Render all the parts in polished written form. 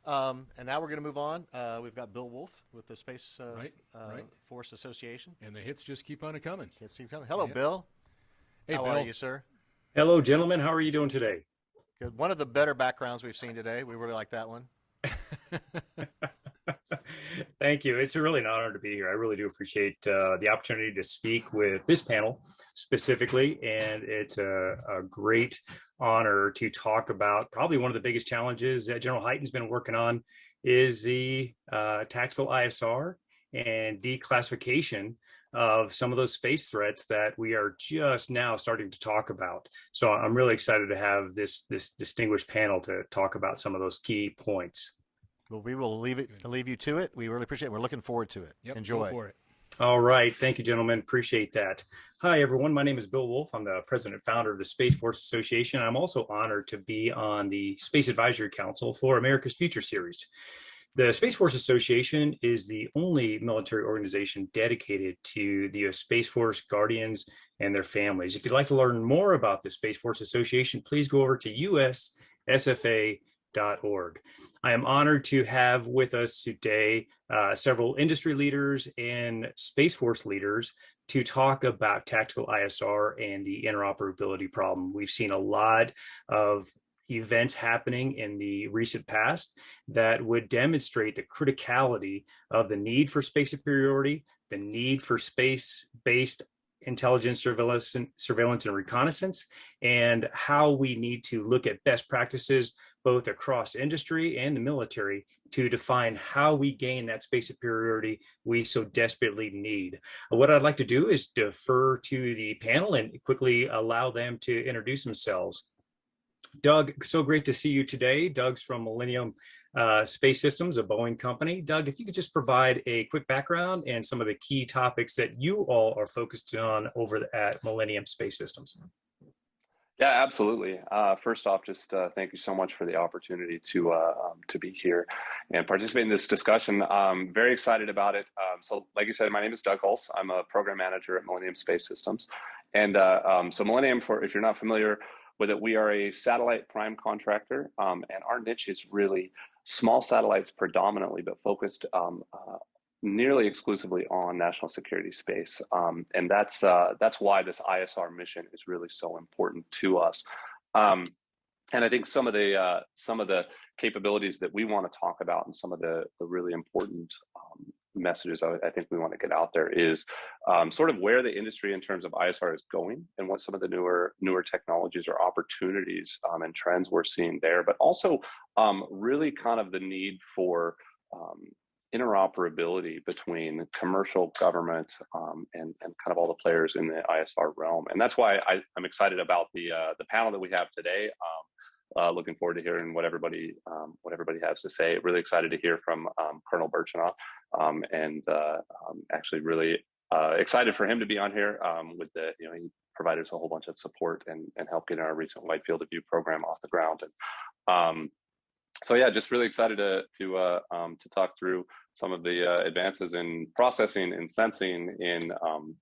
And now we're going to move on. We've got Bill Woolf with the Space Right. Force Association. And the hits just keep on coming. Keep coming. Hello, Bill. Hey, How Bill. are you, sir? Hello, gentlemen. How are you doing today? Good. One of the better backgrounds we've seen today. We really like that one. Thank you. It's really an honor to be here. I really do appreciate the opportunity to speak with this panel specifically, and it's a great honor to talk about probably one of the biggest challenges that General Hyten's been working on is the tactical ISR and declassification of some of those space threats that we are just now starting to talk about. So I'm really excited to have this distinguished panel to talk about some of those key points. Well, we will leave you to it. We really appreciate it. We're looking forward to it. Yep, Enjoy. Go for it. All right. Thank you, gentlemen. Appreciate that. Hi, everyone. My name is Bill Woolf. I'm the president and founder of the Space Force Association. I'm also honored to be on the Space Advisory Council for America's Future Series. The Space Force Association is the only military organization dedicated to the U.S. Space Force Guardians and their families. If you'd like to learn more about the Space Force Association, please go over to ussfa.org. I am honored to have with us today several industry leaders and Space Force leaders to talk about tactical ISR and the interoperability problem. We've seen a lot of events happening in the recent past that would demonstrate the criticality of the need for space superiority, the need for space-based intelligence, surveillance, and reconnaissance, and how we need to look at best practices both across industry and the military to define how we gain that space superiority we so desperately need. What I'd like to do is defer to the panel and quickly allow them to introduce themselves. Doug, so great to see you today. Doug's from Millennium Space Systems, a Boeing company. Doug, if you could just provide a quick background and some of the key topics that you all are focused on over at Millennium Space Systems. Yeah, absolutely. First off, just thank you so much for the opportunity to be here and participate in this discussion. I'm very excited about it. So like you said, my name is Doug Hulse. I'm a program manager at Millennium Space Systems. And so Millennium, if you're not familiar with it, we are a satellite prime contractor, and our niche is really small satellites predominantly, but focused nearly exclusively on national security space. And that's why this ISR mission is really so important to us. And I think some of the capabilities that we want to talk about and some of the really important messages I think we want to get out there is sort of where the industry in terms of ISR is going and what some of the newer technologies or opportunities and trends we're seeing there, but also really kind of the need for interoperability between commercial, government, and kind of all the players in the ISR realm. And that's why I'm excited about the panel that we have today. Looking forward to hearing what everybody has to say. Really excited to hear from Colonel Birchenough, and actually really excited for him to be on here. With he provided us a whole bunch of support and help getting our recent Wide Field of View program off the ground. And so yeah, just really excited to talk through some of the advances in processing and sensing in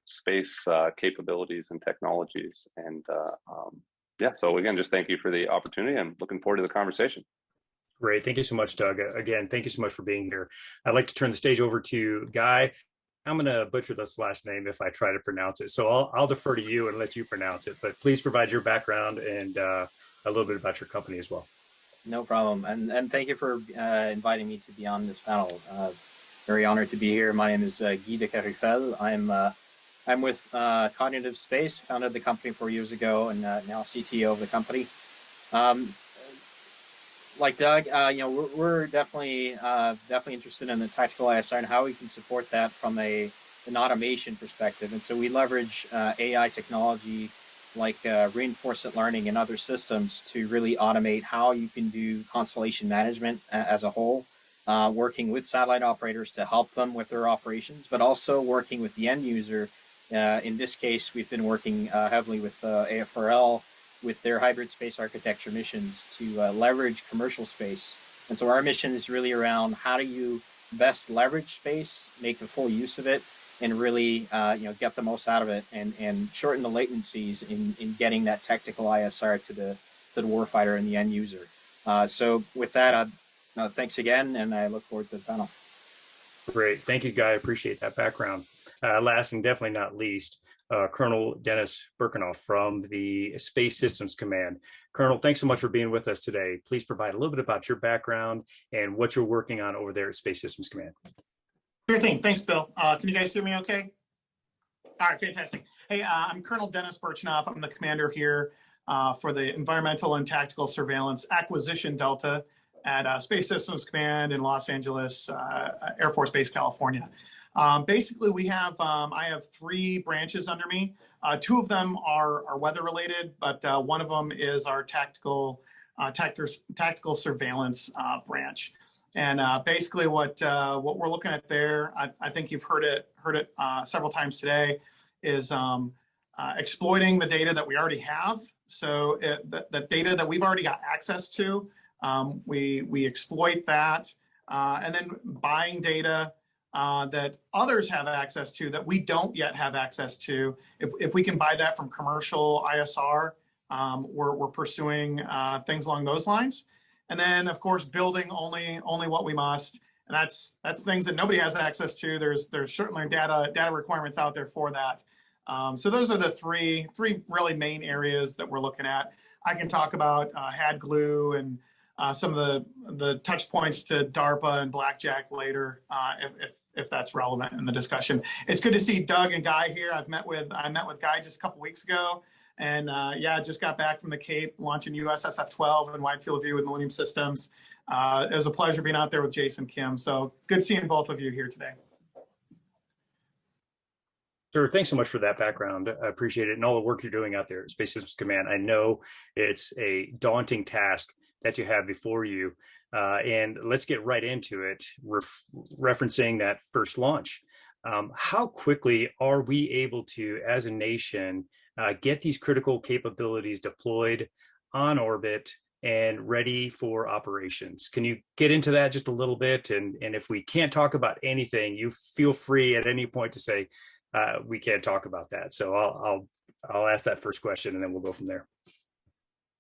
space capabilities and technologies. And yeah, so again, just thank you for the opportunity. I'm looking forward to the conversation. Great. Thank you so much, Doug. Again, thank you so much for being here. I'd like to turn the stage over to Guy. I'm going to butcher this last name if I try to pronounce it. So I'll defer to you and let you pronounce it. But please provide your background and a little bit about your company as well. No problem. And thank you for inviting me to be on this panel. Very honored to be here. My name is Guy de Carufel. I'm with Cognitive Space, founded the company 4 years ago, and now CTO of the company. Like Doug, we're definitely interested in the tactical ISR and how we can support that from an automation perspective. And so we leverage AI technology like reinforcement learning and other systems to really automate how you can do constellation management as a whole, working with satellite operators to help them with their operations, but also working with the end user. In this case, we've been working heavily with AFRL with their hybrid space architecture missions to leverage commercial space. And so our mission is really around how do you best leverage space, make the full use of it, and really get the most out of it and shorten the latencies in getting that tactical ISR to the warfighter and the end user. So with that, No, thanks again, and I look forward to the panel. Great. Thank you, Guy. I appreciate that background. Last and definitely not least, Colonel Dennis Birchenough from the Space Systems Command. Colonel, thanks so much for being with us today. Please provide a little bit about your background and what you're working on over there at Space Systems Command. Sure thing. Thanks, Bill. Can you guys hear me okay? All right, fantastic. Hey, I'm Colonel Dennis Birchenough. I'm the commander here for the Environmental and Tactical Surveillance Acquisition Delta at Space Systems Command in Los Angeles, Air Force Base, California. Basically, I have 3 branches under me. 2 of them are weather related, but one of them is our tactical surveillance branch. And basically, what we're looking at there, I think you've heard it several times today, is exploiting the data that we already have. So the data that we've already got access to, we exploit that, and then buying data that others have access to that we don't yet have access to. If we can buy that from commercial ISR, we're pursuing things along those lines. And then, of course, building only what we must. And that's things that nobody has access to. There's certainly data requirements out there for that. So those are the three really main areas that we're looking at. I can talk about HAD glue and some of the touch points to DARPA and Blackjack later, if that's relevant in the discussion. It's good to see Doug and Guy here. I met with Guy just a couple weeks ago, and yeah, just got back from the Cape launching USSF-12 and Wide Field View with Millennium Systems. It was a pleasure being out there with Jason Kim. So good seeing both of you here today. Sir, thanks so much for that background. I appreciate it, and all the work you're doing out there at Space Systems Command. I know it's a daunting task that you have before you, and let's get right into it, referencing that first launch. How quickly are we able to, as a nation, get these critical capabilities deployed on orbit and ready for operations? Can you get into that just a little bit? And if we can't talk about anything, you feel free at any point to say, we can't talk about that. So I'll ask that first question, and then we'll go from there.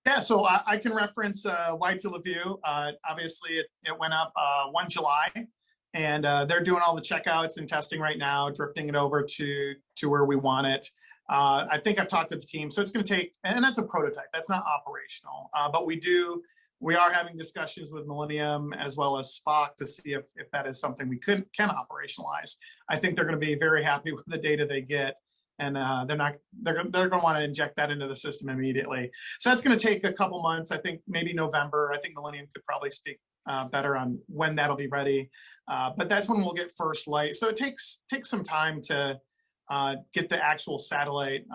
Yeah, so I can reference Wide Field of View. Obviously, it went up 1 July, and they're doing all the checkouts and testing right now, drifting it over to where we want it. I think I've talked to the team, so it's going to take, and that's a prototype. That's not operational, but we are having discussions with Millennium as well as Spock to see if that is something we can operationalize. I think they're going to be very happy with the data they get, and they're going to want to inject that into the system immediately. So that's going to take a couple months. I think maybe November. I think Millennium could probably speak better on when that'll be ready, but that's when we'll get first light. So it takes some time to get the actual satellite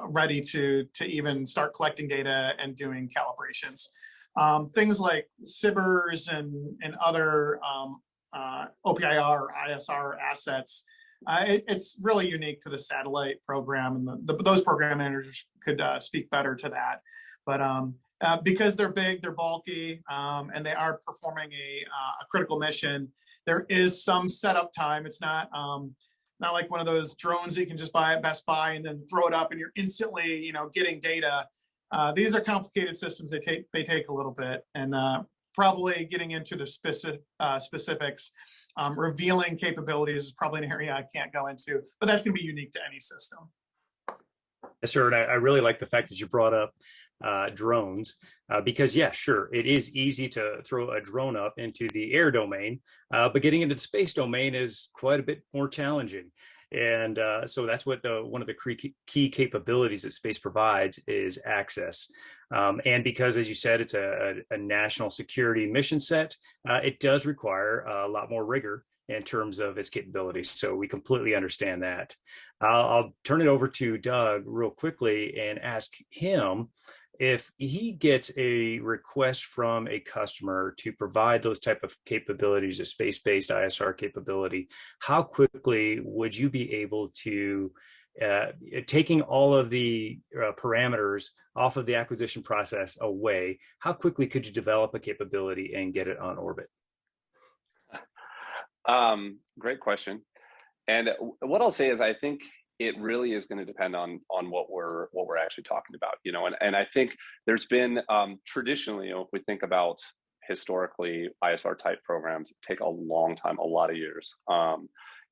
ready to even start collecting data and doing calibrations. Things like SIBRs and other OPIR or ISR assets, it's really unique to the satellite program, and those program managers could speak better to that. But because they're big, they're bulky, and they are performing a critical mission, there is some setup time. It's not like one of those drones that you can just buy at Best Buy and then throw it up and you're instantly, getting data. These are complicated systems. They take a little bit, and probably getting into the specifics, revealing capabilities is probably an area I can't go into, but that's going to be unique to any system. Yes, sir. And I really like the fact that you brought up drones, because yeah, sure, it is easy to throw a drone up into the air domain, but getting into the space domain is quite a bit more challenging. And so that's what one of the key capabilities that space provides is access. And because, as you said, it's a national security mission set, it does require a lot more rigor in terms of its capabilities. So we completely understand that. I'll turn it over to Doug real quickly and ask him if he gets a request from a customer to provide those type of capabilities, a space-based ISR capability, how quickly would you be able to, taking all of the parameters off of the acquisition process away, how quickly could you develop a capability and get it on orbit? Great question. And what I'll say is, I think it really is going to depend on what we're actually talking about, and I think there's been traditionally, if we think about historically, ISR type programs take a long time, a lot of years.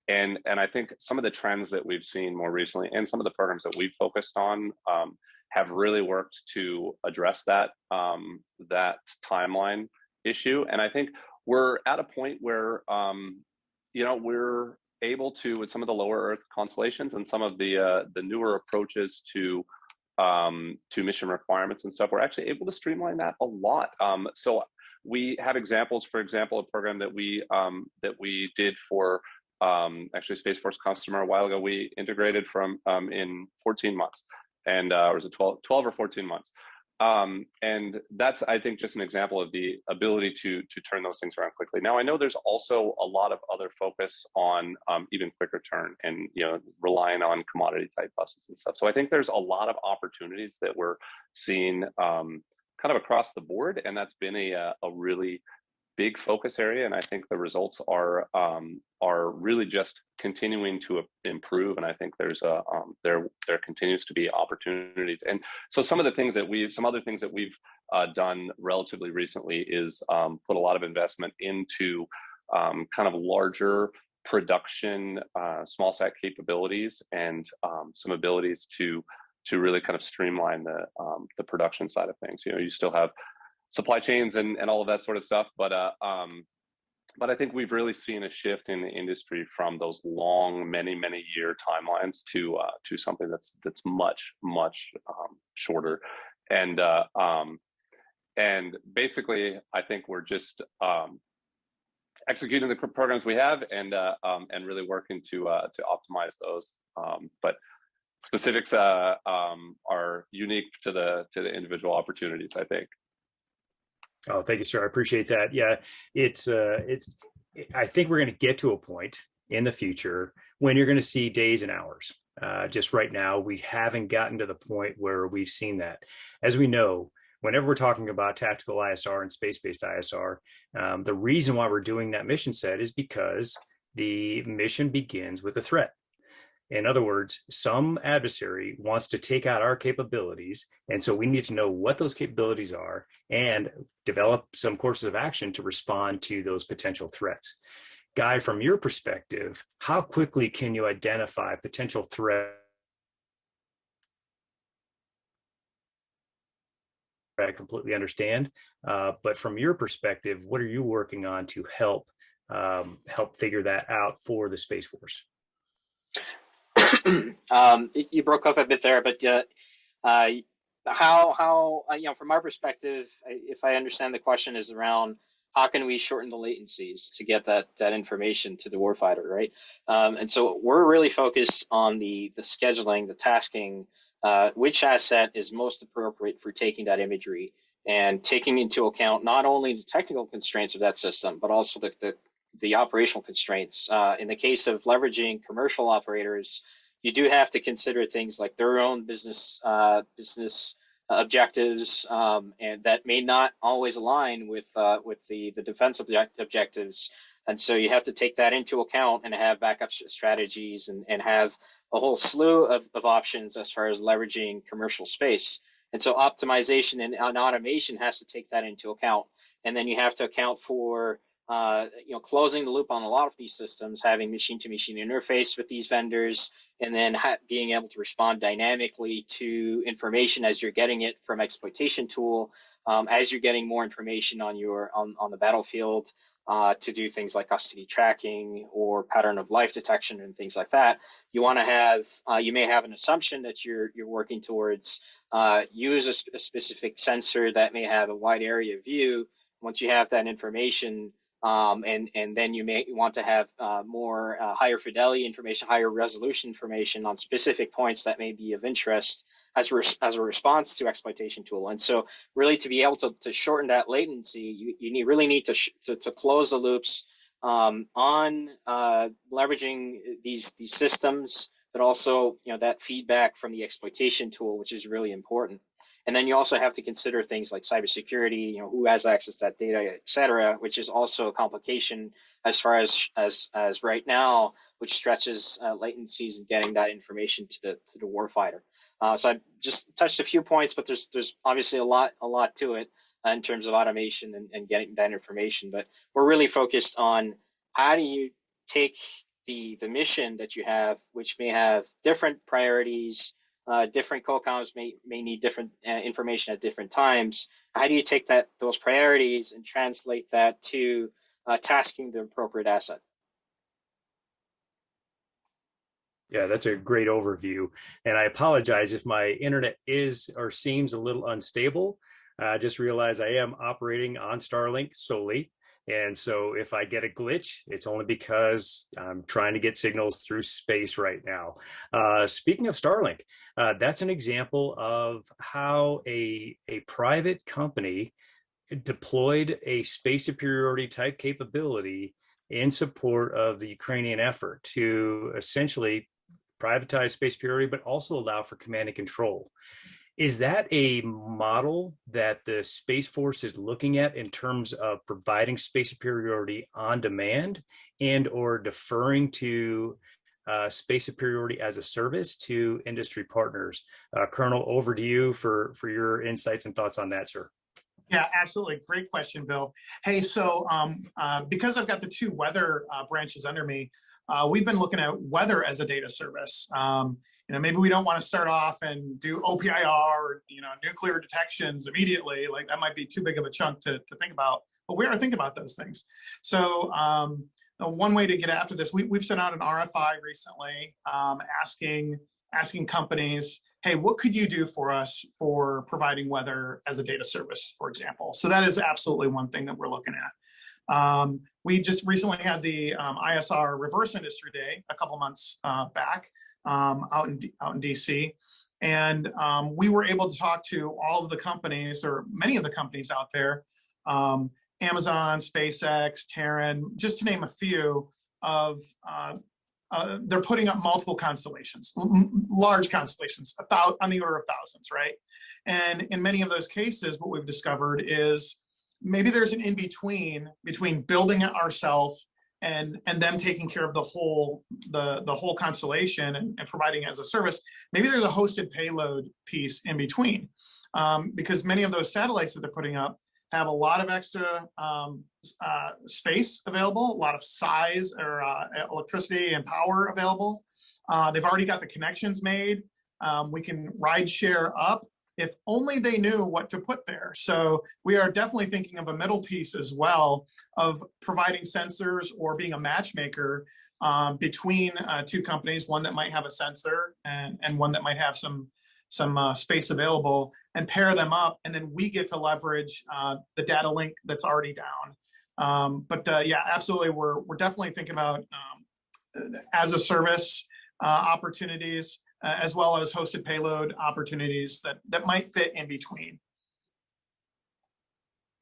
And I think some of the trends that we've seen more recently and some of the programs that we've focused on have really worked to address that, that timeline issue. And I think we're at a point where, we're able to, with some of the lower Earth constellations and some of the newer approaches to mission requirements and stuff, we're actually able to streamline that a lot. So we have examples, for example, a program that we did for actually Space Force customer a while ago. We integrated from in 14 months, and or was it 12 or 14 months? And that's, I think, just an example of the ability to turn those things around quickly. Now, I know there's also a lot of other focus on even quicker turn and, relying on commodity type buses and stuff. So I think there's a lot of opportunities that we're seeing kind of across the board, and that's been a really big focus area. And I think the results are really just continuing to improve. And I think there's there continues to be opportunities. And so some other things that we've done relatively recently is put a lot of investment into kind of larger production small sat capabilities and some abilities to really kind of streamline the production side of things. You still have supply chains and all of that sort of stuff, but I think we've really seen a shift in the industry from those long, many year timelines to something that's much shorter, and basically I think we're just executing the programs we have and really working to optimize those. But specifics are unique to the individual opportunities, I think. Oh, thank you, sir. I appreciate that. Yeah, I think we're going to get to a point in the future when you're going to see days and hours. Just right now, we haven't gotten to the point where we've seen that. As we know, whenever we're talking about tactical ISR and space-based ISR, the reason why we're doing that mission set is because the mission begins with a threat. In other words, some adversary wants to take out our capabilities, and so we need to know what those capabilities are and develop some courses of action to respond to those potential threats. Guy, from your perspective, how quickly can you identify potential threat? I completely understand, but from your perspective, what are you working on to help figure that out for the Space Force? You broke up a bit there, but how from our perspective, if I understand the question, is around how can we shorten the latencies to get that information to the warfighter, right? And so we're really focused on the scheduling, the tasking, which asset is most appropriate for taking that imagery and taking into account not only the technical constraints of that system, but also the operational constraints. In the case of leveraging commercial operators, you do have to consider things like their own business objectives, and that may not always align with the defense objectives. And so you have to take that into account and have backup strategies and have a whole slew of options as far as leveraging commercial space. And so optimization and automation has to take that into account. And then you have to account for closing the loop on a lot of these systems, having machine-to-machine interface with these vendors, and then being able to respond dynamically to information as you're getting it from exploitation tool, as you're getting more information on the battlefield to do things like custody tracking or pattern of life detection and things like that. You want to have, you may have an assumption that you're working towards, use a specific sensor that may have a wide area view. Once you have that information, and then you may want to have more higher fidelity information, higher resolution information on specific points that may be of interest as a response to exploitation tool. And so really to be able to shorten that latency, you really need to close the loops on leveraging these systems, but also that feedback from the exploitation tool, which is really important. And then you also have to consider things like cybersecurity, who has access to that data, et cetera, which is also a complication as far as right now, which stretches latencies and getting that information to the warfighter. So I just touched a few points, but there's obviously a lot to it. in terms of automation and getting that information. But we're really focused on how do you take the mission that you have, which may have different priorities, different co-coms may need different information at different times. How do you take those priorities and translate that to tasking the appropriate asset? Yeah, that's a great overview. And I apologize if my internet is or seems a little unstable. I just realized I am operating on Starlink solely. And so if I get a glitch, it's only because I'm trying to get signals through space right now. Speaking of Starlink, that's an example of how a private company deployed a space superiority type capability in support of the Ukrainian effort to essentially privatize space superiority, but also allow for command and control. Is that a model that the Space Force is looking at in terms of providing space superiority on demand and or deferring to space superiority as a service to industry partners? Colonel, over to you for your insights and thoughts on that, sir. Yeah, absolutely. Great question, Bill. Hey, so because I've got the two weather branches under me, we've been looking at weather as a data service. Maybe we don't want to start off and do OPIR or, nuclear detections immediately. Like that might be too big of a chunk to think about, but we are thinking about those things. So one way to get after this, we've sent out an RFI recently asking companies, hey, what could you do for us for providing weather as a data service, for example? So that is absolutely one thing that we're looking at. We just recently had the ISR Reverse Industry Day a couple months back out in DC, and we were able to talk to all of the companies, or many of the companies out there, Amazon, SpaceX, Terran, just to name a few of. They're putting up multiple constellations, large constellations, on the order of thousands, right? And in many of those cases, what we've discovered is maybe there's an in-between between building it ourselves and them taking care of the whole constellation and providing it as a service. Maybe there's a hosted payload piece in between, because many of those satellites that they're putting up have a lot of extra space available, a lot of size or electricity and power available. They've already got the connections made. We can ride share up if only they knew what to put there. So we are definitely thinking of a middle piece as well of providing sensors or being a matchmaker between two companies, one that might have a sensor and one that might have some space available, and pair them up, and then we get to leverage the data link that's already down. Yeah, absolutely, we're definitely thinking about as a service opportunities, as well as hosted payload opportunities that might fit in between.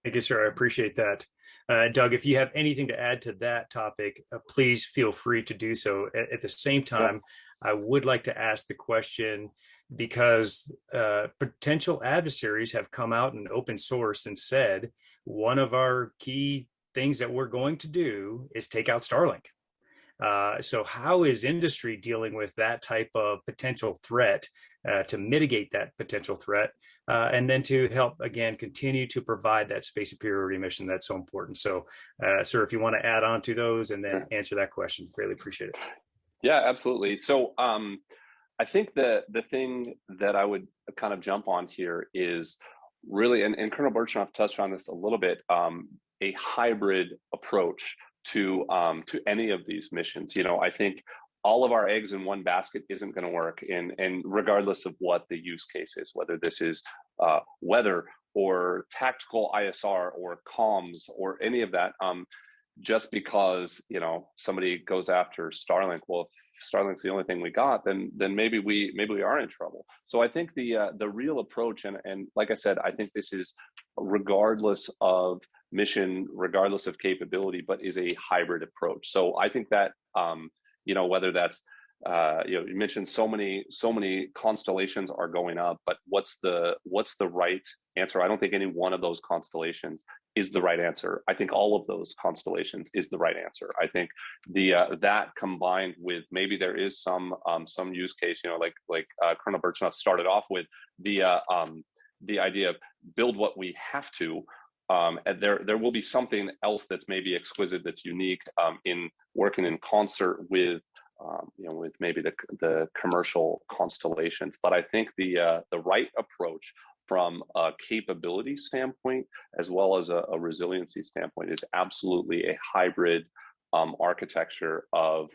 Thank you, sir. I appreciate that. Doug, if you have anything to add to that topic, please feel free to do so. At the same time, I would like to ask the question, because potential adversaries have come out in open source and said, one of our key things that we're going to do is take out Starlink. So how is industry dealing with that type of potential threat to mitigate that potential threat, and then to help, again, continue to provide that space superiority mission that's so important? So, sir, if you want to add on to those and then answer that question, greatly appreciate it. Yeah, absolutely. So I think the thing that I would kind of jump on here is really, and Colonel Birchenough touched on this a little bit, a hybrid approach to any of these missions. I think all of our eggs in one basket isn't going to work, and regardless of what the use case is, whether this is weather or tactical ISR or comms or any of that, just because somebody goes after Starlink, well, if Starlink's the only thing we got, then maybe we are in trouble. So I think the real approach, and like I said, I think this is regardless of mission, regardless of capability, but is a hybrid approach. So I think that whether that's you mentioned so many constellations are going up, but what's the right answer? I don't think any one of those constellations is the right answer. I think all of those constellations is the right answer. I think that combined with maybe there is some use case, like Colonel Birchenough started off with the idea of build what we have to, and there will be something else that's maybe exquisite, that's unique in working in concert with with maybe the commercial constellations. But I think the right approach from a capability standpoint as well as a resiliency standpoint is absolutely a hybrid architecture of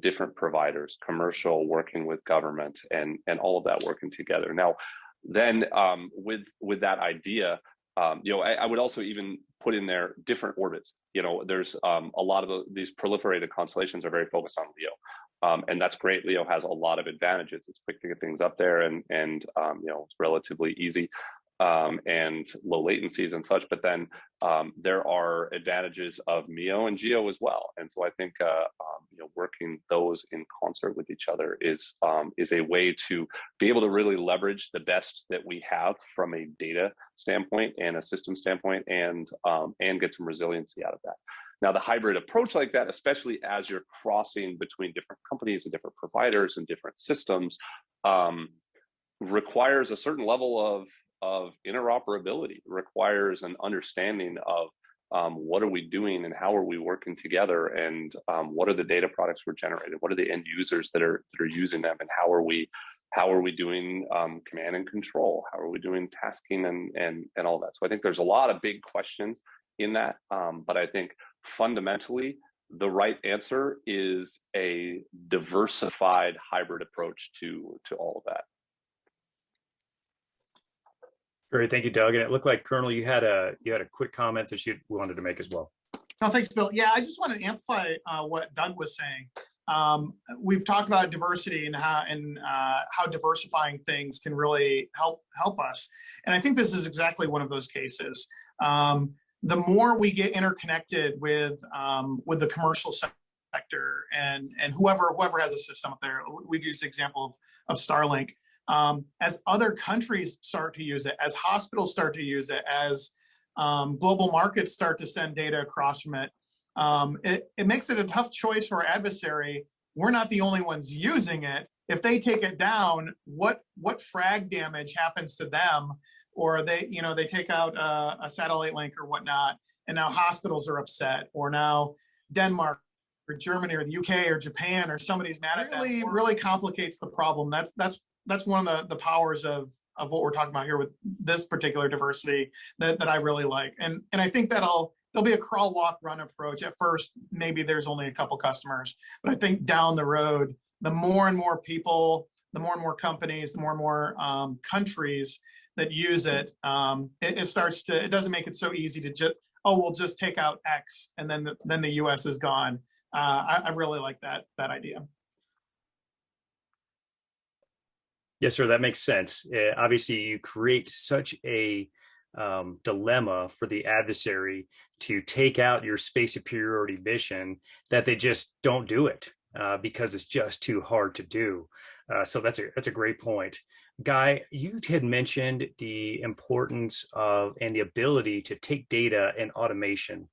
different providers, commercial working with government, and all of that working together. Now, then with that idea, I would also even put in there different orbits. There's a lot of these proliferated constellations are very focused on LEO, and that's great. LEO has a lot of advantages. It's quick to get things up there, and it's relatively easy, and low latencies and such. But then there are advantages of MEO and GEO as well. And so I think working those in concert with each other is a way to be able to really leverage the best that we have from a data standpoint and a system standpoint, and get some resiliency out of that. Now, the hybrid approach like that, especially as you're crossing between different companies and different providers and different systems, requires a certain level of interoperability, requires an understanding of what are we doing and how are we working together, and what are the data products we're generating, what are the end users that are using them, and how are we doing command and control, how are we doing tasking and all that. So I think there's a lot of big questions in that, but I think fundamentally the right answer is a diversified hybrid approach to all of that. Great, thank you, Doug. And it looked like, Colonel, you had a quick comment that you wanted to make as well. No, thanks, Bill. Yeah, I just want to amplify what Doug was saying. We've talked about diversity and how diversifying things can really help us. And I think this is exactly one of those cases. The more we get interconnected with the commercial sector and whoever has a system up there, we've used the example of Starlink. As other countries start to use it, as hospitals start to use it, as global markets start to send data across from it, it makes it a tough choice for our adversary. We're not the only ones using it. If they take it down, what frag damage happens to them? Or they take out a satellite link or whatnot, and now hospitals are upset, or now Denmark or Germany or the UK or Japan or somebody's mad at them. Really complicates the problem. That's one of the powers of what we're talking about here with this particular diversity that I really like. And I think there'll be a crawl, walk, run approach. At first, maybe there's only a couple customers, but I think down the road, the more and more people, the more and more companies, the more and more countries that use it, it doesn't make it so easy to just, we'll just take out X and then the US is gone. I really like that idea. Yes, sir, that makes sense. Obviously, you create such a dilemma for the adversary to take out your space superiority mission that they just don't do it because it's just too hard to do. So that's a great point. Guy, you had mentioned the importance of and the ability to take data and automation.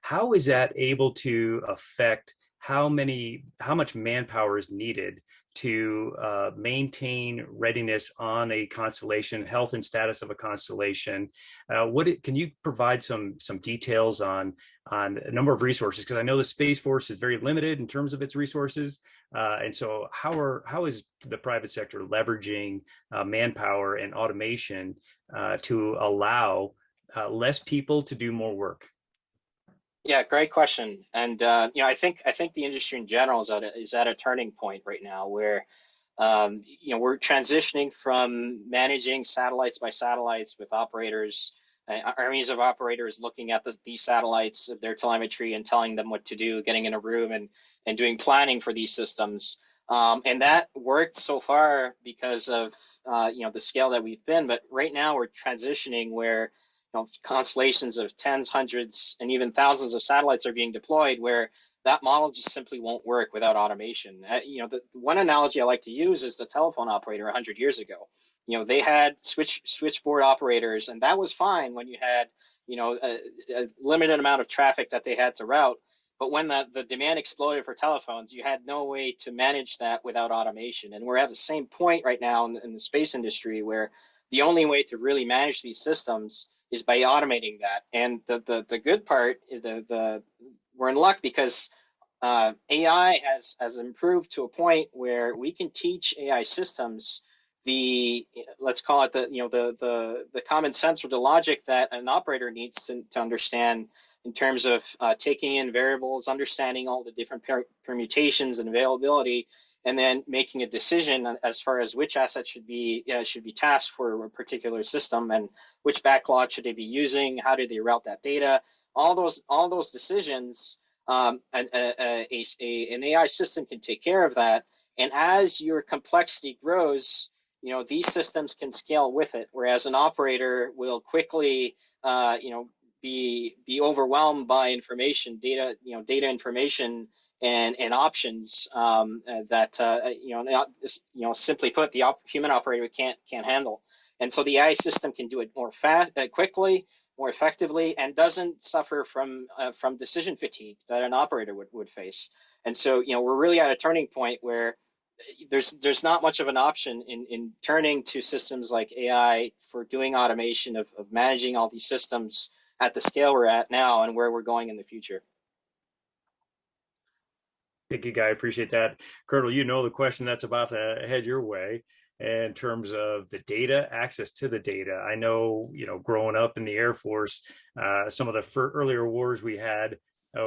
How is that able to affect how much manpower is needed to maintain readiness on a constellation, health and status of a constellation? Can you provide some details on a number of resources? Because I know the Space Force is very limited in terms of its resources. And so how is the private sector leveraging manpower and automation to allow less people to do more work? Yeah, great question. And I think the industry in general is at a turning point right now where we're transitioning from managing satellites by satellites with operators, armies of operators looking at these satellites, their telemetry, and telling them what to do, getting in a room and doing planning for these systems. And that worked so far because of the scale that we've been. But right now we're transitioning where constellations of tens, hundreds, and even thousands of satellites are being deployed, where that model just simply won't work without automation. The one analogy I like to use is the telephone operator 100 years ago. They had switchboard operators, and that was fine when you had a limited amount of traffic that they had to route. But when the demand exploded for telephones, you had no way to manage that without automation. And we're at the same point right now in the space industry where the only way to really manage these systems is by automating that. And the good part is we're in luck because AI has improved to a point where we can teach AI systems let's call it the common sense or the logic that an operator needs to understand in terms of taking in variables, understanding all the different permutations and availability, and then making a decision as far as which assets should be tasked for a particular system and which backlog should they be using, how do they route that data, all those decisions. An AI system can take care of that, and as your complexity grows, these systems can scale with it. Whereas an operator will quickly, be overwhelmed by information, data information and options simply put, the human operator can't handle. And so the AI system can do it more quickly, more effectively, and doesn't suffer from decision fatigue that an operator would face. And so, we're really at a turning point where there's not much of an option in turning to systems like AI for doing automation of managing all these systems at the scale we're at now and where we're going in the future. Thank you, Guy. I appreciate that. Colonel, the question that's about to head your way in terms of the data, access to the data. I know, growing up in the Air Force, some of the earlier wars we had,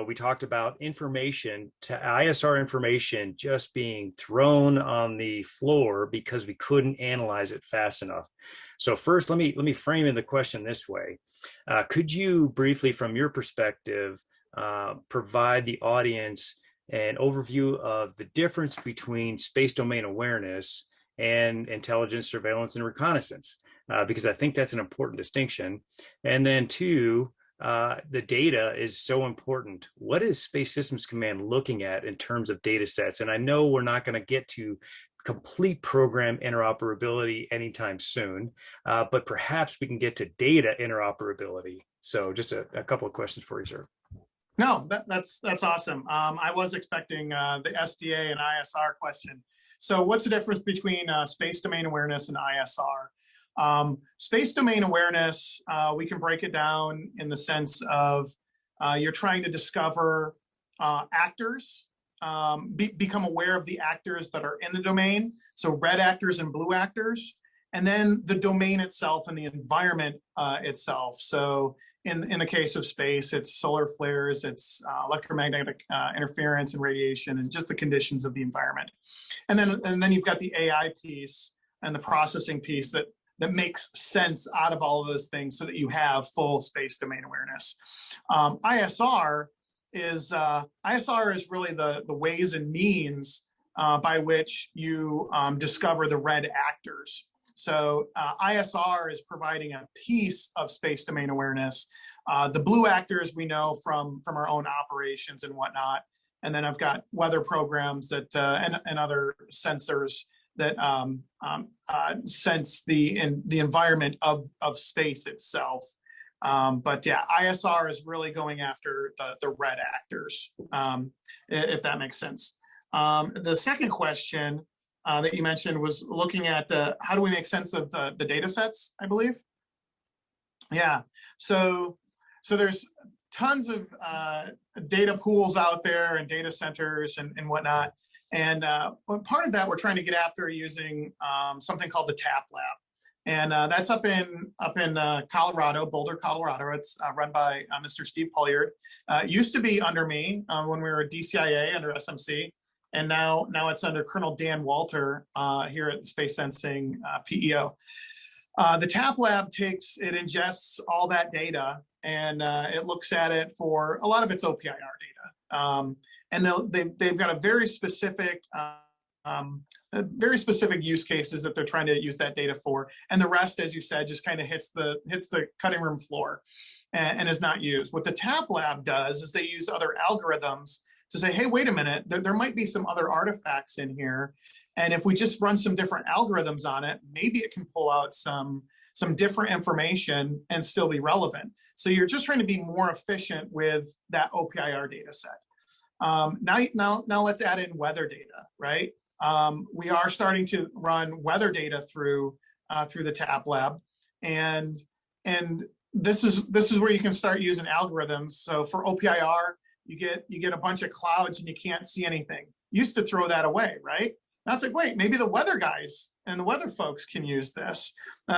we talked about information to ISR information just being thrown on the floor because we couldn't analyze it fast enough. So first, let me frame in the question this way. Could you briefly, from your perspective, provide the audience an overview of the difference between space domain awareness and intelligence, surveillance, and reconnaissance? Because I think that's an important distinction. And then two, the data is so important. What is Space Systems Command looking at in terms of data sets? And I know we're not going to get to complete program interoperability anytime soon, but perhaps we can get to data interoperability. So just a couple of questions for you, sir. No, that's awesome. I was expecting the SDA and ISR question. So what's the difference between space domain awareness and ISR? Space domain awareness, we can break it down in the sense of you're trying to discover actors, become aware of the actors that are in the domain, so red actors and blue actors, and then the domain itself and the environment itself. So in the case of space, it's solar flares, it's electromagnetic interference and radiation, and just the conditions of the environment. And then you've got the AI piece and the processing piece that makes sense out of all of those things so that you have full space domain awareness. ISR is really the ways and means by which you discover the red actors. So ISR is providing a piece of space domain awareness. The blue actors we know from our own operations and whatnot. And then I've got weather programs that and other sensors that sense the environment of space itself. But yeah, ISR is really going after the red actors, if that makes sense. The second question that you mentioned was looking at how do we make sense of the data sets, I believe. Yeah, so there's tons of data pools out there and data centers and whatnot. And part of that we're trying to get after using something called the TAP Lab. And that's up in Colorado, Boulder, Colorado. It's run by Mr. Steve Polliard. Used to be under me when we were at DCIA under SMC. And now it's under Colonel Dan Walter here at Space Sensing PEO. The TAP Lab ingests all that data and it looks at it for a lot of its OPIR data. And they've got a very specific use cases that they're trying to use that data for. And the rest, as you said, just kind of hits the cutting room floor and is not used. What the TAP Lab does is they use other algorithms to say, hey, wait a minute, there might be some other artifacts in here. And if we just run some different algorithms on it, maybe it can pull out some different information and still be relevant. So you're just trying to be more efficient with that OPIR data set. Now let's add in weather data, right? We are starting to run weather data through through the TAP lab, and this is where you can start using algorithms. So for OPIR, you get a bunch of clouds and you can't see anything. Used to throw that away, right? Now it's like, wait, maybe the weather guys and the weather folks can use this.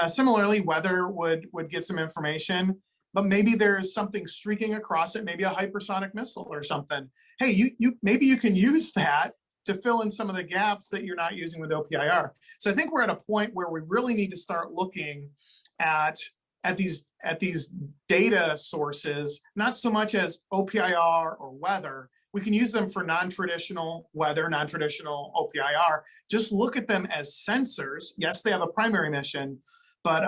Similarly, weather would get some information, but maybe there's something streaking across it, maybe a hypersonic missile or something. Hey, maybe you can use that to fill in some of the gaps that you're not using with OPIR. So I think we're at a point where we really need to start looking at these data sources, not so much as OPIR or weather. We can use them for non-traditional weather, non-traditional OPIR. Just look at them as sensors. Yes, they have a primary mission, but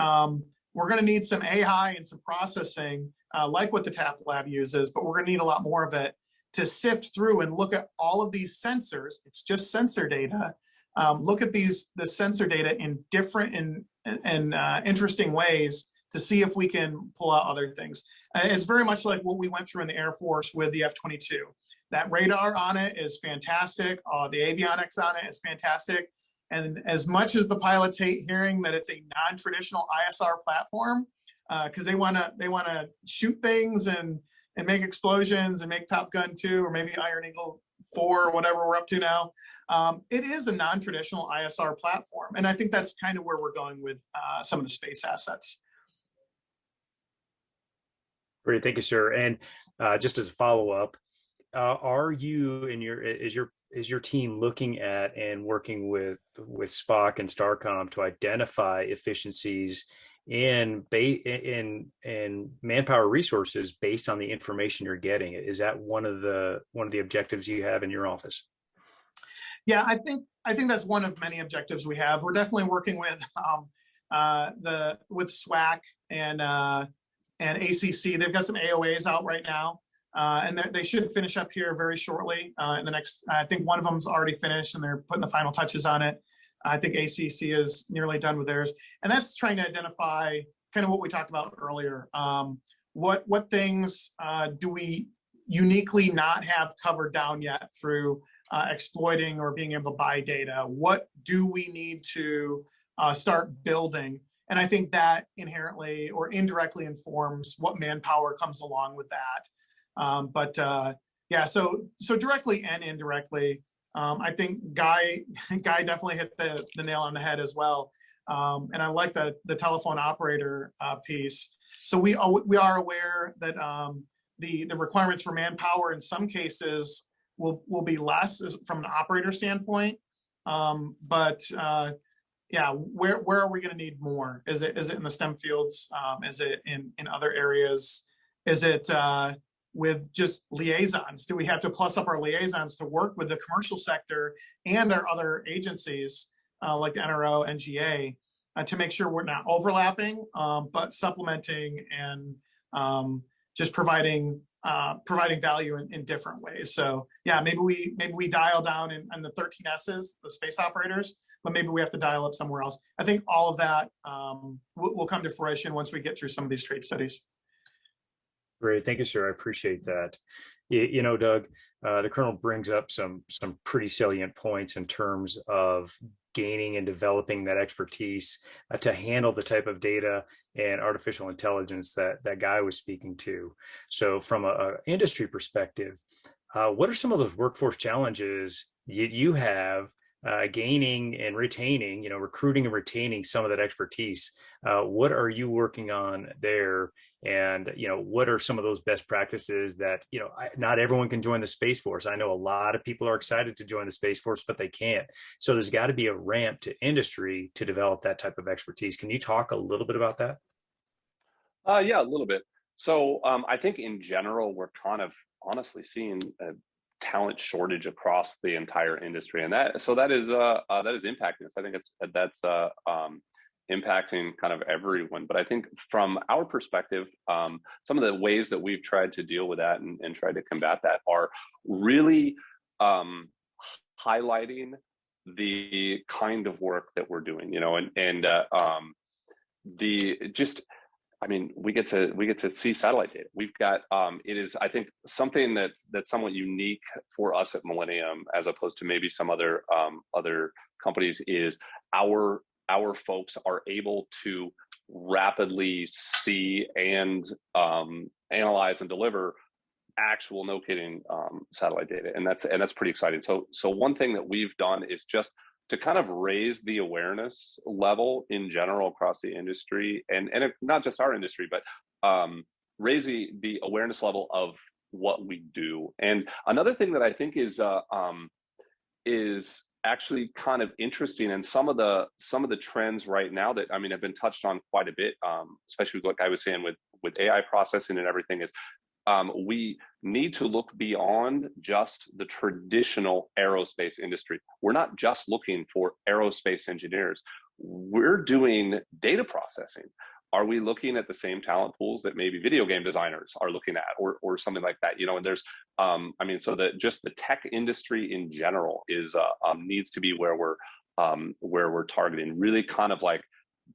we're going to need some AI and some processing, like what the TAP lab uses, but we're going to need a lot more of it to sift through and look at all of these sensors. It's just sensor data. Look at the sensor data in different and interesting ways to see if we can pull out other things. It's very much like what we went through in the Air Force with the F-22. That radar on it is fantastic. The avionics on it is fantastic. And as much as the pilots hate hearing that it's a non-traditional ISR platform, because they wanna shoot things and make explosions and make Top Gun 2 or maybe Iron Eagle 4 or whatever we're up to now, it is a non-traditional ISR platform. And I think that's kind of where we're going with some of the space assets. Great, thank you, sir. And just as a follow-up, are you and is your team looking at and working with Spock and Starcom to identify efficiencies in manpower resources based on the information you're getting? Is that one of the objectives you have in your office? Yeah, I think that's one of many objectives we have. We're definitely working with SWAC and ACC. They've got some AOAs out right now, and they should finish up here very shortly. In the next, I think one of them's already finished, and they're putting the final touches on it. I think ACC is nearly done with theirs, and that's trying to identify kind of what we talked about earlier. What things do we uniquely not have covered down yet through exploiting or being able to buy data? What do we need to start building? And I think that inherently or indirectly informs what manpower comes along with that. Yeah, so directly and indirectly, I think Guy definitely hit the nail on the head as well. And I like the telephone operator piece. So we are aware that the requirements for manpower in some cases will be less from an operator standpoint. Yeah, where are we going to need more? Is it in the STEM fields? Is it in other areas? Is it with just liaisons? Do we have to plus up our liaisons to work with the commercial sector and our other agencies like the NRO, NGA, to make sure we're not overlapping, but supplementing and just providing value in different ways? So yeah, maybe we dial down in the 13S's, the space operators, but maybe we have to dial up somewhere else. I think all of that will come to fruition once we get through some of these trade studies. Great, thank you, sir. I appreciate that. You know, Doug, the Colonel brings up some pretty salient points in terms of gaining and developing that expertise to handle the type of data and artificial intelligence that Guy was speaking to. So from a industry perspective, what are some of those workforce challenges you have gaining and retaining, recruiting and retaining some of that expertise? What are you working on there? And, what are some of those best practices that, not everyone can join the Space Force. I know a lot of people are excited to join the Space Force, but they can't. So there's got to be a ramp to industry to develop that type of expertise. Can you talk a little bit about that? Yeah, a little bit. So I think in general, we're kind of honestly seeing a talent shortage across the entire industry, and that is impacting us. I think that's impacting kind of everyone. But I think from our perspective, some of the ways that we've tried to deal with that and tried to combat that are really highlighting the kind of work that we're doing, we get to see satellite data. We've got it is, I think, something that's somewhat unique for us at Millennium, as opposed to maybe some other companies, is our our folks are able to rapidly see and analyze and deliver actual, no kidding, satellite data, and that's pretty exciting. So one thing that we've done is just to kind of raise the awareness level in general across the industry, and not just our industry, but raise the awareness level of what we do. And another thing that I think is actually kind of interesting, and some of the trends right now that have been touched on quite a bit, especially what I was saying with AI processing and everything, is we need to look beyond just the traditional aerospace industry. We're not just looking for aerospace engineers. We're doing data processing. Are we looking at the same talent pools that maybe video game designers are looking at, or something like that? And there's, so that just the tech industry in general is needs to be where we're targeting, really kind of like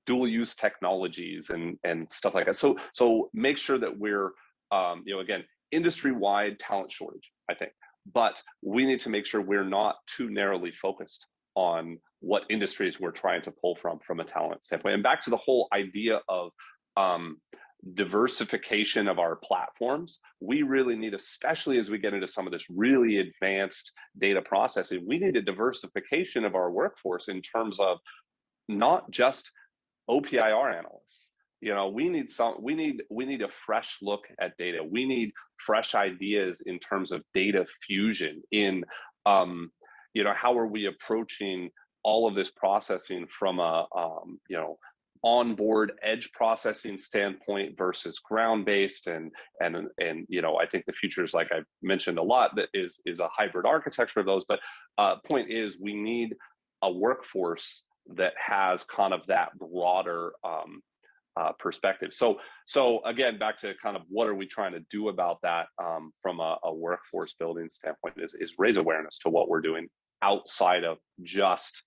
dual use technologies and stuff like that. So make sure that we're again, industry-wide talent shortage, I think, but we need to make sure we're not too narrowly focused on what industries we're trying to pull from a talent standpoint. And back to the whole idea of diversification of our platforms, we really need, especially as we get into some of this really advanced data processing, we need a diversification of our workforce in terms of not just OPIR analysts. We need a fresh look at data. We need fresh ideas in terms of data fusion in, how are we approaching all of this processing from a, onboard edge processing standpoint versus ground-based, and I think the future is, like I mentioned a lot, that is a hybrid architecture of those. But point is, we need a workforce that has kind of that broader perspective. So again, back to kind of what are we trying to do about that from a workforce building standpoint is raise awareness to what we're doing outside of just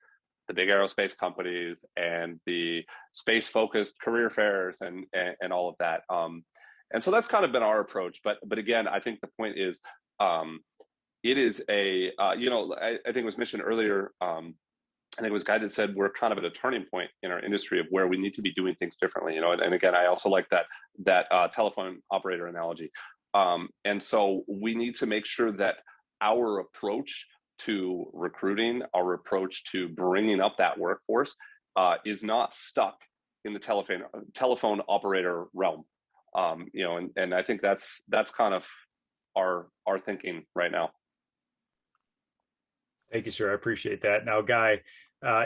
the big aerospace companies and the space-focused career fairs and all of that. And so that's kind of been our approach. But again, I think the point is, it is a I think it was mentioned earlier. I think it was Guy that said we're kind of at a turning point in our industry of where we need to be doing things differently. And again, I also like that telephone operator analogy. And so we need to make sure that our approach to recruiting, our approach to bringing up that workforce, is not stuck in the telephone operator realm. And I think that's kind of our thinking right now. Thank you, sir. I appreciate that. Now, Guy,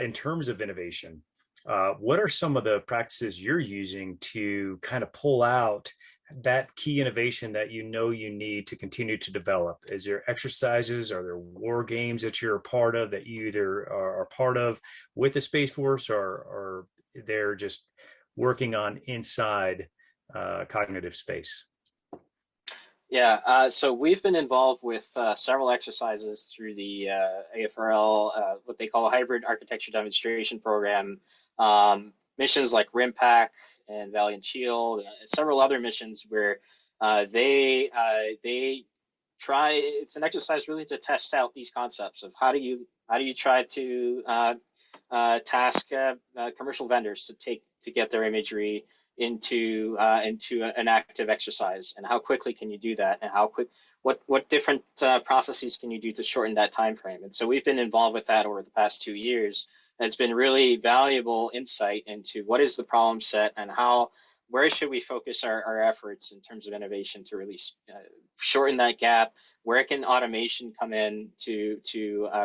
in terms of innovation, what are some of the practices you're using to kind of pull out that key innovation that you need to continue to develop? Is there exercises? Are there war games that you're a part of that you either are part of with the Space Force, or they're just working on inside cognitive space? Yeah, so we've been involved with several exercises through the AFRL, what they call a hybrid architecture demonstration program, missions like RIMPAC and Valiant Shield, several other missions where they try. It's an exercise really to test out these concepts of how do you try to task commercial vendors to get their imagery into an active exercise, and how quickly can you do that, and what different processes can you do to shorten that time frame. And so we've been involved with that over the past 2 years, and it's been really valuable insight into what is the problem set and where should we focus our efforts in terms of innovation to really shorten that gap. Where can automation come in to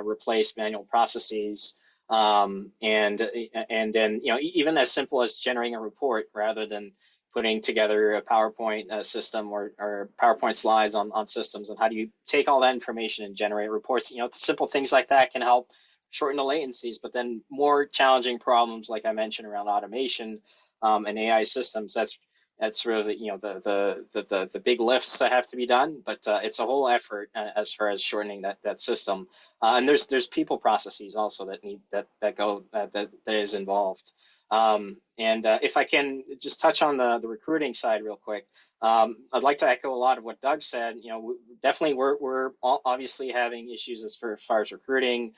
replace manual processes? And then even as simple as generating a report rather than putting together a PowerPoint system or PowerPoint slides on systems, and how do you take all that information and generate reports? Simple things like that can help shorten the latencies. But then more challenging problems, like I mentioned, around automation and AI systems, that's really the big lifts that have to be done. But it's a whole effort as far as shortening that system. And there's people processes also that is involved. If I can just touch on the recruiting side real quick, I'd like to echo a lot of what Doug said. Definitely we're obviously having issues as far as recruiting,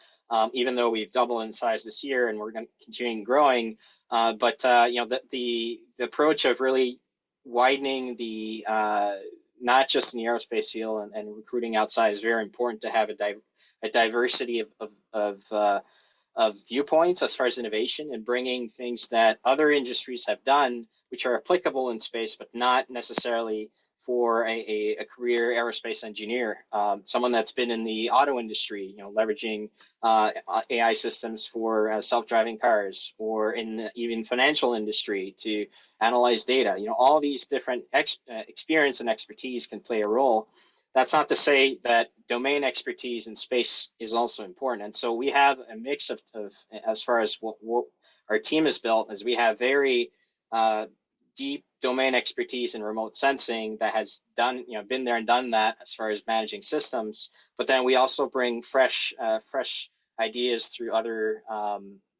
even though we've doubled in size this year and we're going to continue growing. The approach of really widening the not just in the aerospace field and recruiting outside is very important to have a diversity of viewpoints as far as innovation and bringing things that other industries have done, which are applicable in space, but not necessarily for a career aerospace engineer. Someone that's been in the auto industry, leveraging AI systems for self-driving cars, or in even financial industry to analyze data. All these different experience and expertise can play a role. That's not to say that domain expertise in space is also important. And so we have a mix of as far as what our team is built, is we have very deep domain expertise in remote sensing that has been there and done that as far as managing systems. But then we also bring fresh ideas through other,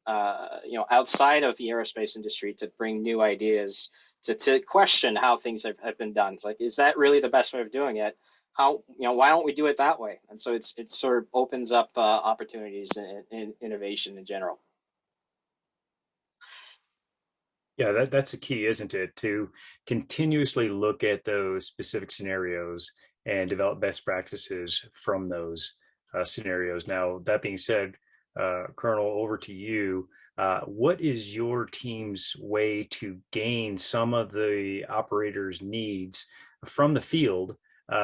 outside of the aerospace industry, to bring new ideas to question how things have been done. It's like, is that really the best way of doing it? Why don't we do it that way? And so it sort of opens up opportunities in innovation in general. Yeah, that's the key, isn't it? To continuously look at those specific scenarios and develop best practices from those scenarios. Now, that being said, Colonel, over to you. What is your team's way to gain some of the operators' needs from the field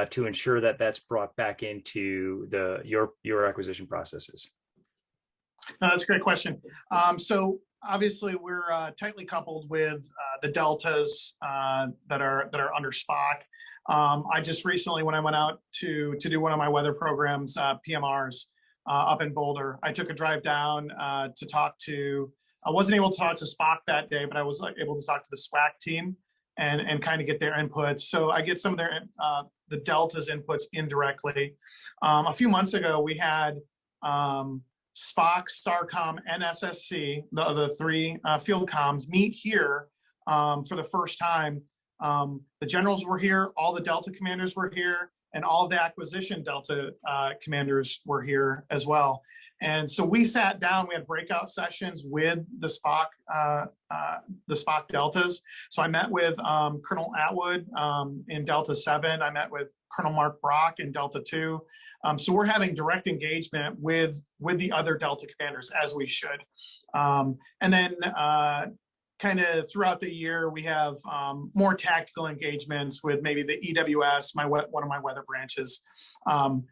to ensure that that's brought back into your acquisition processes? No, that's a great question. So obviously we're tightly coupled with the deltas that are under SPOC. I just recently, when I went out to do one of my weather programs, PMRs up in Boulder, I took a drive down to talk to. I wasn't able to talk to SPOC that day, but I was able to talk to the SWAC team and kind of get their inputs. So I get some of their the deltas inputs indirectly. A few months ago, we had SPOC, STARCOM, and SSC, the three field comms, meet here for the first time. The generals were here, all the Delta commanders were here, and all of the acquisition Delta commanders were here as well. And so we sat down, we had breakout sessions with the SPOC deltas. So I met with Colonel Atwood in Delta 7. I met with Colonel Mark Brock in Delta 2. So we're having direct engagement with the other Delta commanders, as we should. And then kind of throughout the year, we have more tactical engagements with maybe the EWS, one of my weather branches,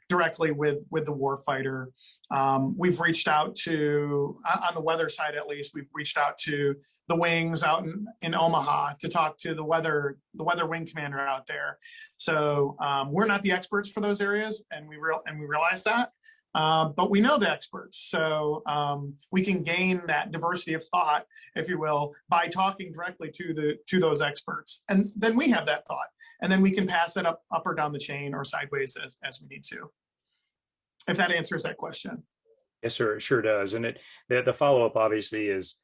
directly with the warfighter. We've reached out to, on the weather side at least, we've reached out to the wings out in Omaha to talk to the weather wing commander out there. So we're not the experts for those areas, and we realize that. But we know the experts, so we can gain that diversity of thought, if you will, by talking directly to those experts, and then we have that thought, and then we can pass it up or down the chain or sideways as we need to. If that answers that question. Yes, sir, it sure does. And the follow up obviously is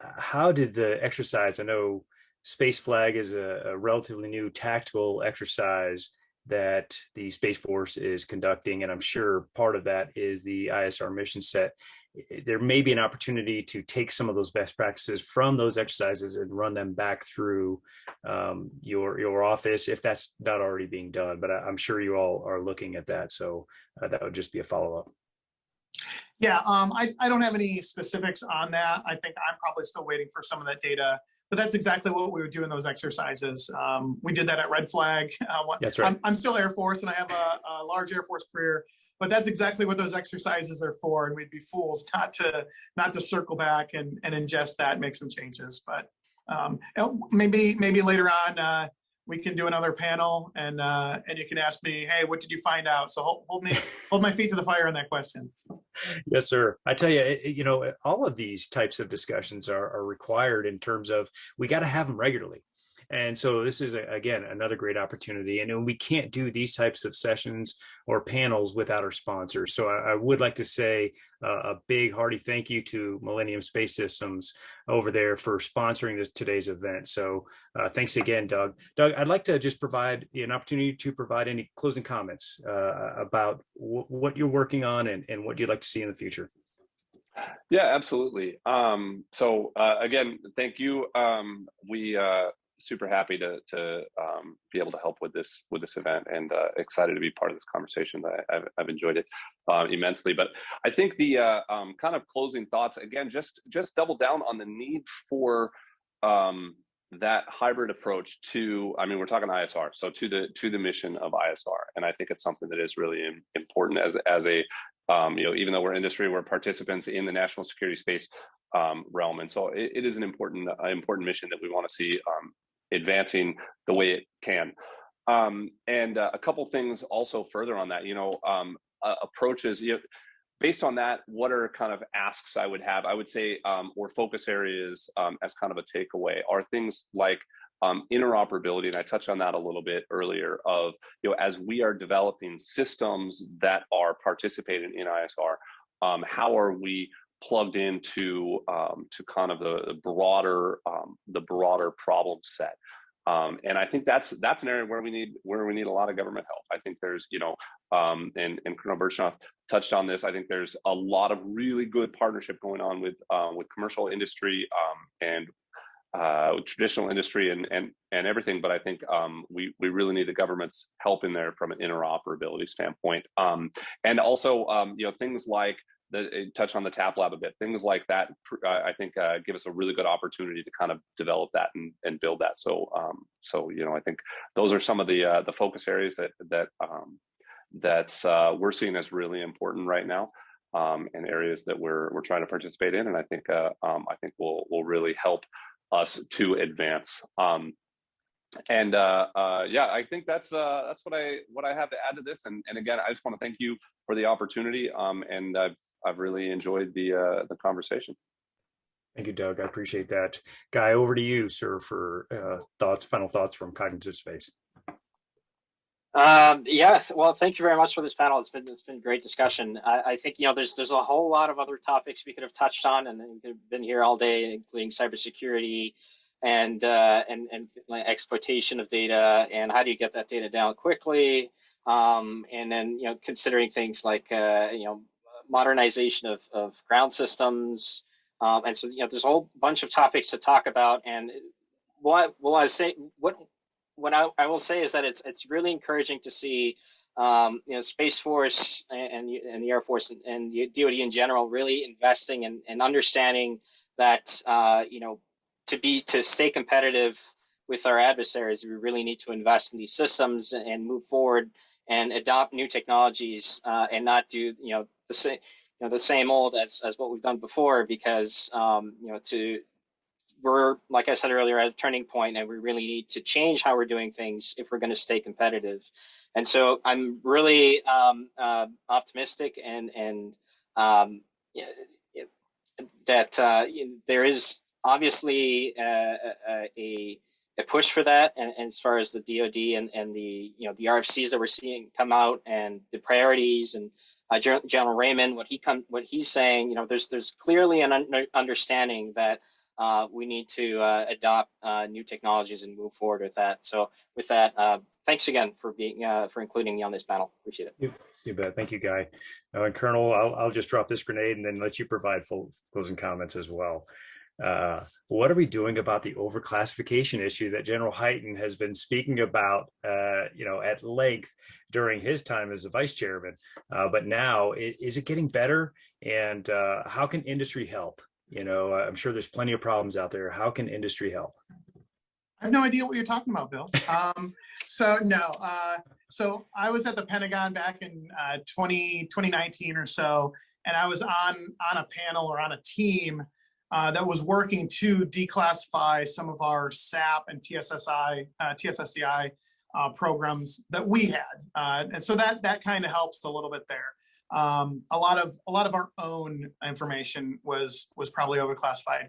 how did the exercise? I know Space Flag is a relatively new tactical exercise that the Space Force is conducting, and I'm sure part of that is the ISR mission set. There may be an opportunity to take some of those best practices from those exercises and run them back through your office, if that's not already being done. But I'm sure you all are looking at that, so that would just be a follow-up. Yeah, I don't have any specifics on that. I think I'm probably still waiting for some of that data. But that's exactly what we would do in those exercises. We did that at Red Flag. That's right. I'm still Air Force, and I have a large Air Force career. But that's exactly what those exercises are for, and we'd be fools not to circle back and ingest that, and make some changes. But maybe later on we can do another panel, and you can ask me, hey, what did you find out? So hold my feet to the fire on that question. Yes, sir. I tell you, all of these types of discussions are required in terms of we got to have them regularly. And so this is, again, another great opportunity. And we can't do these types of sessions or panels without our sponsors. So I would like to say a big hearty thank you to Millennium Space Systems over there for sponsoring today's event. So thanks again, Doug. Doug, I'd like to just provide an opportunity to provide any closing comments about what you're working on and what you'd like to see in the future. Yeah, absolutely. Again, thank you. We super happy to be able to help with this event, and excited to be part of this conversation. I've enjoyed it immensely. But I think the kind of closing thoughts, again, just double down on the need for that hybrid approach to, I mean, we're talking ISR, so to the mission of ISR, and I think it's something that is really important as a even though we're industry, we're participants in the national security space realm, and so it is an important mission that we want to see advancing the way it can. And a couple things also further on that, approaches. Based on that, what are kind of asks I would have? I would say, or focus areas as kind of a takeaway are things like interoperability, and I touched on that a little bit earlier, of, as we are developing systems that are participating in ISR, how are we plugged into to kind of the broader problem set? And I think that's an area where we need a lot of government help. I think there's, and Colonel Birchenough touched on this. I think there's a lot of really good partnership going on with commercial industry and traditional industry and everything, but I think we really need the government's help in there from an interoperability standpoint, and also things like touch on the TAP lab a bit. Things like that, I think, give us a really good opportunity to kind of develop that and build that. So I think those are some of the focus areas that we're seeing as really important right now, and areas that we're trying to participate in, and I think will really help us to advance. I think that's what I have to add to this. And again, I just want to thank you for the opportunity. And I've really enjoyed the conversation. Thank you, Doug. I appreciate that. Guy, over to you, sir, for final thoughts from Cognitive Space. Well, thank you very much for this panel. It's been great discussion. I think there's a whole lot of other topics we could have touched on, and we could have been here all day, including cybersecurity and exploitation of data, and how do you get that data down quickly, and then considering things like modernization of ground systems, and so there's a whole bunch of topics to talk about. And what I will say is that it's really encouraging to see Space Force and the Air Force and the DoD in general really investing and understanding that to stay competitive with our adversaries, we really need to invest in these systems and move forward and adopt new technologies, and not do the same old as what we've done before, because we're, like I said earlier, at a turning point, and we really need to change how we're doing things if we're going to stay competitive. And so I'm really optimistic and that there is obviously a push for that. And as far as the DoD and the the RFCs that we're seeing come out, and the priorities, and General Raymond, what he's saying, there's clearly an understanding that we need to adopt new technologies and move forward with that. So with that, thanks again for including me on this panel. Appreciate it. You bet. Thank you, Guy. And Colonel, I'll just drop this grenade and then let you provide full closing comments as well. What are we doing about the overclassification issue that General Hyten has been speaking about, at length during his time as a vice chairman? But now, is it getting better? And how can industry help? I'm sure there's plenty of problems out there. How can industry help? I have no idea what you're talking about, Bill. So I was at the Pentagon back in 2019 or so, and I was on a panel or on a team that was working to declassify some of our SAP and TSSCI programs that we had. And so that kind of helps a little bit there. A lot of our own information was probably overclassified,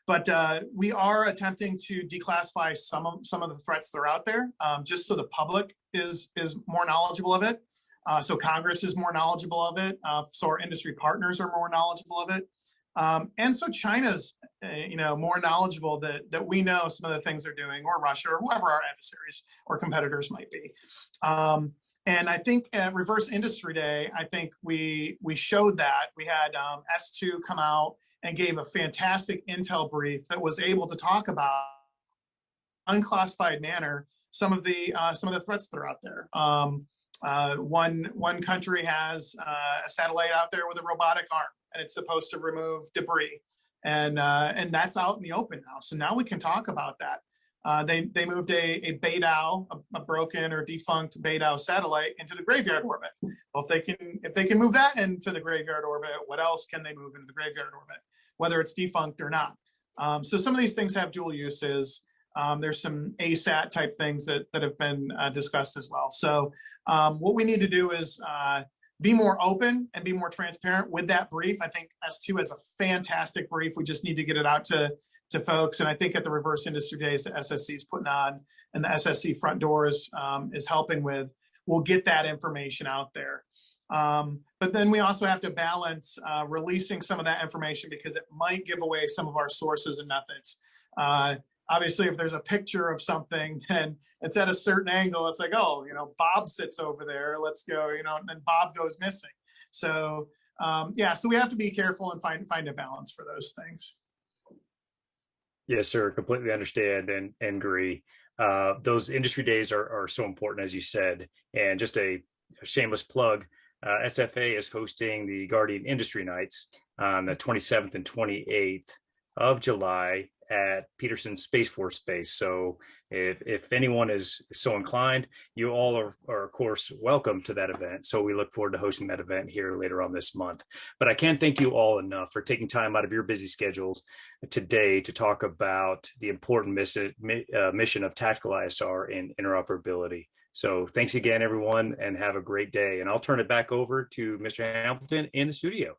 but we are attempting to declassify some of the threats that are out there, just so the public is more knowledgeable of it. So Congress is more knowledgeable of it. So our industry partners are more knowledgeable of it. And so China's, more knowledgeable that we know some of the things they're doing, or Russia, or whoever our adversaries or competitors might be. And I think at Reverse Industry Day, I think we showed that. We had S2 come out and gave a fantastic intel brief that was able to talk about unclassified manner some of the threats that are out there. One country has a satellite out there with a robotic arm, and it's supposed to remove debris, and that's out in the open now. So now we can talk about that. They moved a Beidou, a broken or defunct Beidou satellite, into the graveyard orbit. Well, if they can move that into the graveyard orbit, what else can they move into the graveyard orbit, whether it's defunct or not? So some of these things have dual uses. There's some ASAT type things that have been discussed as well. So what we need to do is be more open and be more transparent with that brief. I think S2 has a fantastic brief. We just need to get it out to folks. And I think at the Reverse Industry Days that SSC is putting on, and the SSC front door is helping with, we'll get that information out there. But then we also have to balance releasing some of that information, because it might give away some of our sources and methods. Obviously, if there's a picture of something, then it's at a certain angle. It's like, oh, Bob sits over there. Let's go, and then Bob goes missing. So so we have to be careful and find a balance for those things. Yes, sir. Completely understand and agree. Those industry days are so important, as you said. And just a shameless plug, SFA is hosting the Guardian Industry Nights on the 27th and 28th of July at Peterson Space Force Base. So if anyone is so inclined, you all are of course welcome to that event. So we look forward to hosting that event here later on this month. But I can't thank you all enough for taking time out of your busy schedules today to talk about the important mission of tactical ISR and interoperability. So thanks again, everyone, and have a great day. And I'll turn it back over to Mr. Hamilton in the studio.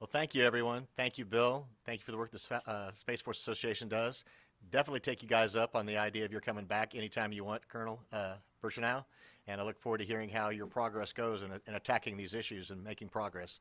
Well, thank you, everyone. Thank you, Bill. Thank you for the work the Space Force Association does. Definitely take you guys up on the idea of your coming back anytime you want, Colonel Birchenough. And I look forward to hearing how your progress goes in attacking these issues and making progress.